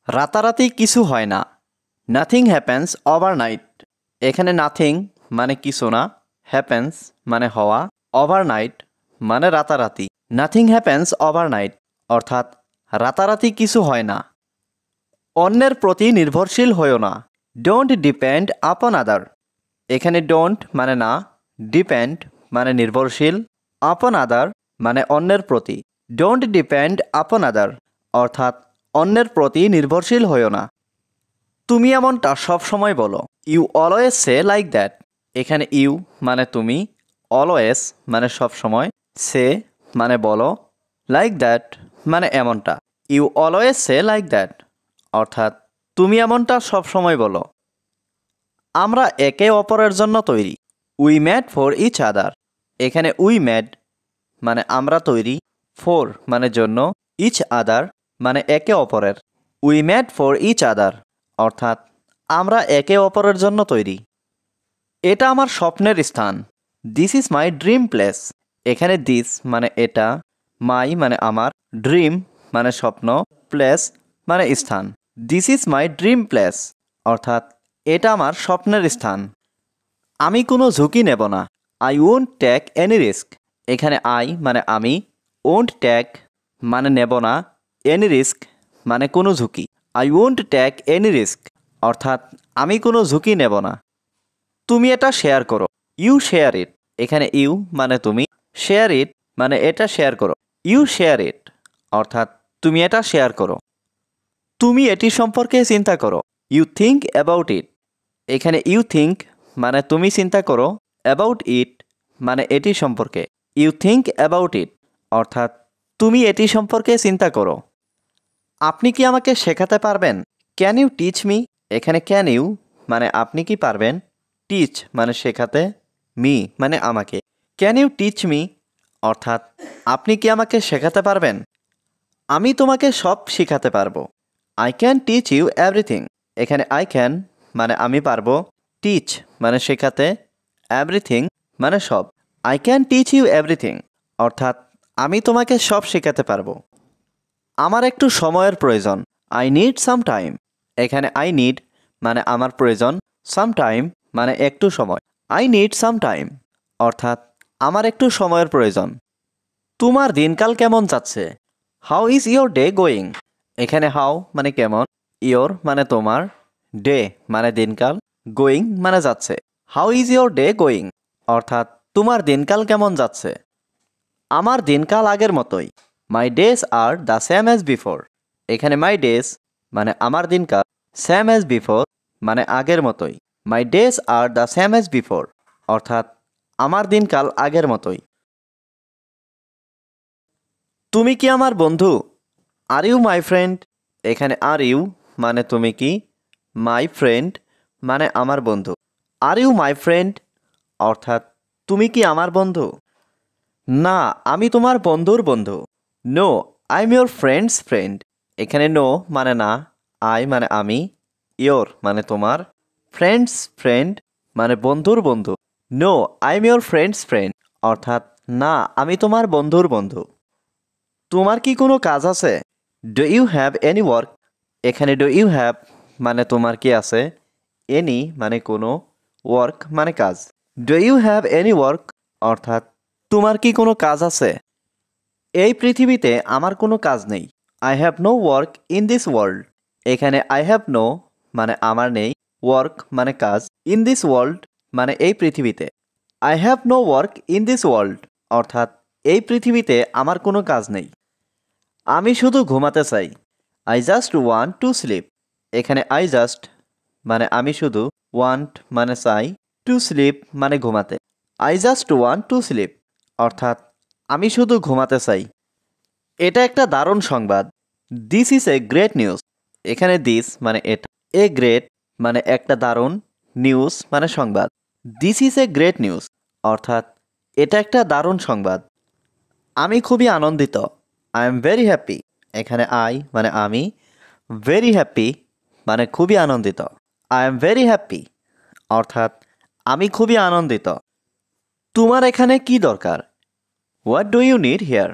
রাতারাতি কিছু হয় না। Nothing happens overnight. এখানে নাথিং মানে কিছু না, হ্যাপেন্স মানে হওয়া, ওভারনাইট মানে রাতারাতি। নাথিং হ্যাপেন্স ওভারনাইট অর্থাৎ রাতারাতি কিছু হয় না। অন্যের প্রতি নির্ভরশীল হয়ো না। ডোন্ট ডিপেন্ড আপন আদার। এখানে ডোন্ট মানে না, ডিপেন্ড মানে নির্ভরশীল, আপন আদার মানে অন্যের প্রতি। ডোন্ট ডিপেন্ড আপন আদার অর্থাৎ অন্যের প্রতি নির্ভরশীল হয়ো না। তুমি এমনটা সবসময় বলো। You always say like that. এখানে ইউ মানে তুমি, অলওয়েজ মানে সবসময়, সে মানে বলো, লাইক দ্যাট মানে এমনটা। You always say like that অর্থাৎ তুমি এমনটা সবসময় বলো। আমরা একে অপরের জন্য তৈরি। We made for each other. এখানে উই মেড মানে আমরা তৈরি, ফর মানে জন্য, ইচ আদার মানে একে অপরের। We made for each other অর্থাৎ আমরা একে অপরের জন্য তৈরি। এটা আমার স্বপ্নের স্থান। This is my dream place. এখানে দিস মানে এটা, মাই মানে আমার, ড্রিম মানে স্বপ্ন, প্লেস মানে স্থান। This is my dream place অর্থাৎ এটা আমার স্বপ্নের স্থান। আমি কোনো ঝুঁকি নেব না। I won't take any risk. এখানে আই মানে আমি, ওন্ট টেক মানে নেব না, এনি রিস্ক মানে কোনো ঝুঁকি। I won't take any risk অর্থাৎ আমি কোনো ঝুঁকি নেব না। তুমি এটা শেয়ার করো। You share it. এখানে ইউ মানে তুমি, শেয়ার ইট মানে এটা শেয়ার করো। ইউ শেয়ার ইট অর্থাৎ তুমি এটা শেয়ার করো। তুমি এটি সম্পর্কে চিন্তা করো। You think about it. এখানে ইউ থিঙ্ক মানে তুমি চিন্তা করো, অ্যাবাউট ইট মানে এটি সম্পর্কে। ইউ থিঙ্ক অ্যাবাউট ইট অর্থাৎ তুমি এটি সম্পর্কে চিন্তা করো। আপনি কি আমাকে শেখাতে পারবেন? Can you teach me. এখানে ক্যান ইউ মানে আপনি কি পারবেন, টিচ মানে শেখাতে, মি মানে আমাকে। ক্যান ইউ টিচ মি অর্থাৎ আপনি কি আমাকে শেখাতে পারবেন? আমি তোমাকে সব শেখাতে পারবো। I can teach you everything. এখানে আই ক্যান মানে আমি পারবো, টিচ মানে শেখাতে, এভরিথিং মানে সব। I can teach you everything অর্থাৎ আমি তোমাকে সব শেখাতে পারবো। আমার একটু সময়ের প্রয়োজন। I need some time. এখানে আই নিড মানে আমার প্রয়োজন, সাম টাইম মানে একটু সময়। আই নিড সাম টাইম অর্থাৎ আমার একটু সময়ের প্রয়োজন। তোমার দিনকাল কেমন যাচ্ছে? How is your day going. এখানে হাউ মানে কেমন, ইয়োর মানে তোমার, ডে মানে দিনকাল, গোয়িং মানে যাচ্ছে। How is your day going অর্থাৎ তোমার দিনকাল কেমন যাচ্ছে? আমার দিনকাল আগের মতোই। My days are the same as before. এখানে মাই ডেজ মানে আমার দিনকাল, সেম অ্যাজ বিফোর মানে আগের মতোই। My days are the same as before অর্থাৎ আমার দিনকাল আগের মতোই। তুমি কি আমার বন্ধু? Are you my friend. এখানে আর ইউ মানে তুমি কি, মাই ফ্রেন্ড মানে আমার বন্ধু। আর ইউ মাই ফ্রেন্ড অর্থাৎ তুমি কি আমার বন্ধু? না, আমি তোমার বন্ধুর বন্ধু। No, I am your friend's friend. এখানে নো মানে না, আই মানে আমি, ইয়োর মানে তোমার, ফ্রেন্ডস ফ্রেন্ড মানে বন্ধুর বন্ধু। No, I am your friend's friend অর্থাৎ না, আমি তোমার বন্ধুর বন্ধু। তোমার কি কোনো কাজ আছে? Do you have any work. এখানে ডু ইউ হ্যাভ মানে তোমার কি আছে, এনি মানে কোনো, ওয়ার্ক মানে কাজ। Do you have any work অর্থাৎ তোমার কি কোনো কাজ আছে? এই পৃথিবীতে আমার কোনো কাজ নেই। I have no work in this world. এখানে আই হ্যাভ নো মানে আমার নেই, ওয়ার্ক মানে কাজ, ইন দিস ওয়ার্ল্ড মানে এই পৃথিবীতে। I have no work in this world অর্থাৎ এই পৃথিবীতে আমার কোনো কাজ নেই। আমি শুধু ঘুমাতে চাই। I just want to sleep. এখানে আই জাস্ট মানে আমি শুধু, ওয়ান্ট মানে চাই, টু স্লিপ মানে ঘুমাতে। I just want to sleep অর্থাৎ আমি শুধু ঘুমাতে চাই। এটা একটা দারুণ সংবাদ। This is a great news. এখানে দিস মানে এটা, এ গ্রেট মানে একটা দারুণ, নিউজ মানে সংবাদ। This is a great news অর্থাৎ এটা একটা দারুণ সংবাদ। আমি খুবই আনন্দিত। I am very happy. এখানে আই মানে আমি, ভেরি হ্যাপি মানে খুবই আনন্দিত। আই এম ভেরি হ্যাপি অর্থাৎ আমি খুবই আনন্দিত। তোমার এখানে কি দরকার? What do you need here.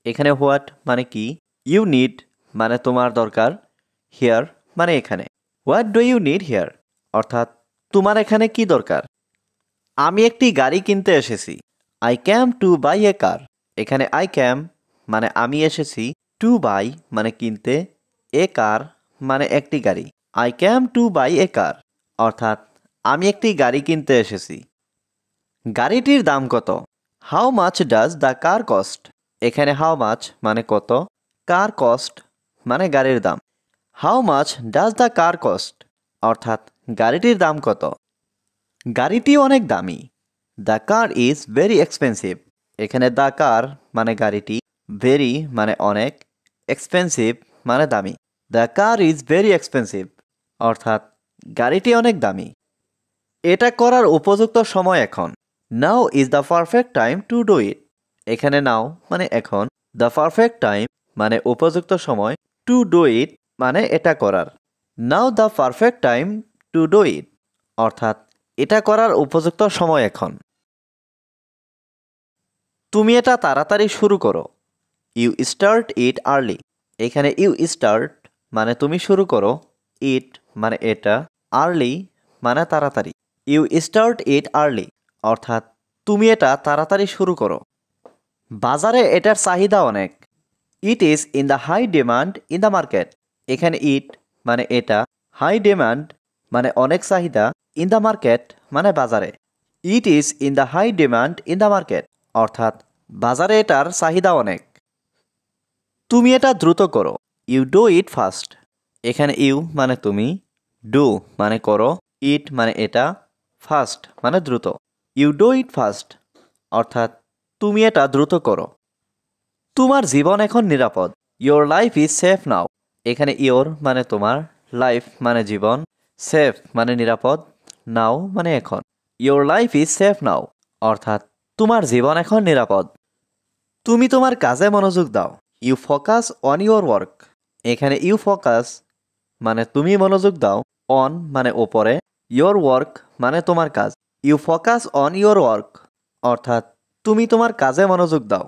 এখানে হোয়াট মানে কি, ইউ নিড মানে তোমার দরকার, হিয়ার মানে এখানে। What do you need here অর্থাৎ তোমার এখানে কি দরকার। আমি একটি গাড়ি কিনতে এসেছি। আই ক্যাম টু বাই এ কার। এখানে আই ক্যাম মানে আমি এসেছি, টু বাই মানে কিনতে, এ কার মানে একটি গাড়ি। আই ক্যাম টু বাই এ কার অর্থাৎ আমি একটি গাড়ি কিনতে এসেছি। গাড়িটির দাম কত? How much does the car cost. এখানে হাউ মাচ মানে কত, কার কস্ট মানে গাড়ির দাম। How much does the car cost অর্থাৎ গাড়িটির দাম কত। গাড়িটি অনেক দামি। The car is very expensive. এখানে দ্য কার মানে গাড়িটি, ভেরি মানে অনেক, এক্সপেন্সিভ মানে দামি। The car is very expensive অর্থাৎ গাড়িটি অনেক দামি। এটা করার উপযুক্ত সময় এখন। Now is the perfect time to do ইট। এখানে নাও মানে এখন, দ্য পারফেক্ট টাইম মানে উপযুক্ত সময়, টু ডু ইট মানে এটা করার। Now the perfect time to do it অর্থাৎ এটা করার উপযুক্ত সময় এখন। তুমি এটা তাড়াতাড়ি শুরু করো। You start it early. এখানে ইউ স্টার্ট মানে তুমি শুরু করো, ইট মানে এটা, আর্লি মানে তাড়াতাড়ি। ইউ স্টার্ট ইট আর্লি অর্থাৎ তুমি এটা তাড়াতাড়ি শুরু করো। বাজারে এটার চাহিদা অনেক। It is in the high demand in the market. এখানে ইট মানে এটা, হাই ডিমান্ড মানে অনেক চাহিদা, ইন দ্য মার্কেট মানে বাজারে। It is in the high demand in the market অর্থাৎ বাজারে এটার চাহিদা অনেক। তুমি এটা দ্রুত করো। You do it fast. এখানে ইউ মানে তুমি, ডু মানে করো, ইট মানে এটা, ফাস্ট মানে দ্রুত। ইউ ডু ইট ফাস্ট অর্থাৎ তুমি এটা দ্রুত করো। তোমার জীবন এখন নিরাপদ। ইয়োর লাইফ ইজ সেফ নাও। এখানে ইয়োর মানে তোমার, লাইফ মানে জীবন, সেফ মানে নিরাপদ, নাও মানে এখন। ইয়োর লাইফ ইজ সেফ নাও অর্থাৎ তোমার জীবন এখন নিরাপদ। তুমি তোমার কাজে মনোযোগ দাও। You focus on your work. এখানে ইউ ফোকাস মানে তুমি মনোযোগ দাও, অন মানে ওপরে, ইয়োর ওয়ার্ক মানে তোমার কাজ। You focus on your work অর্থাৎ তুমি তোমার কাজে মনোযোগ দাও।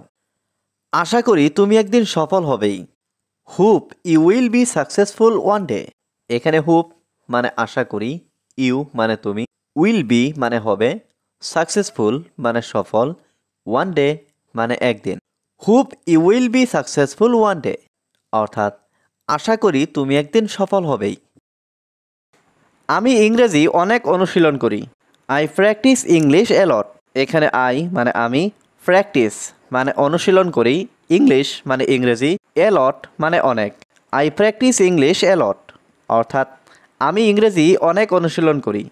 আশা করি তুমি একদিন সফল হবেই। Hope you will be successful one day. এখানে হুপ মানে আশা করি, ইউ মানে তুমি, উইল বি মানে হবে, সাকসেসফুল মানে সফল, ওয়ান ডে মানে একদিন। Hope you will be successful one day অর্থাৎ আশা করি তুমি একদিন সফল হবেই। আমি ইংরেজি অনেক অনুশীলন করি। আই প্র্যাকটিস ইংলিশ এ লট। এখানে আই মানে আমি, প্র্যাকটিস মানে অনুশীলন করি, ইংলিশ মানে ইংরেজি, এ লট মানে অনেক। আই প্র্যাকটিস ইংলিশ এ লট অর্থাৎ আমি ইংরেজি অনেক অনুশীলন করি।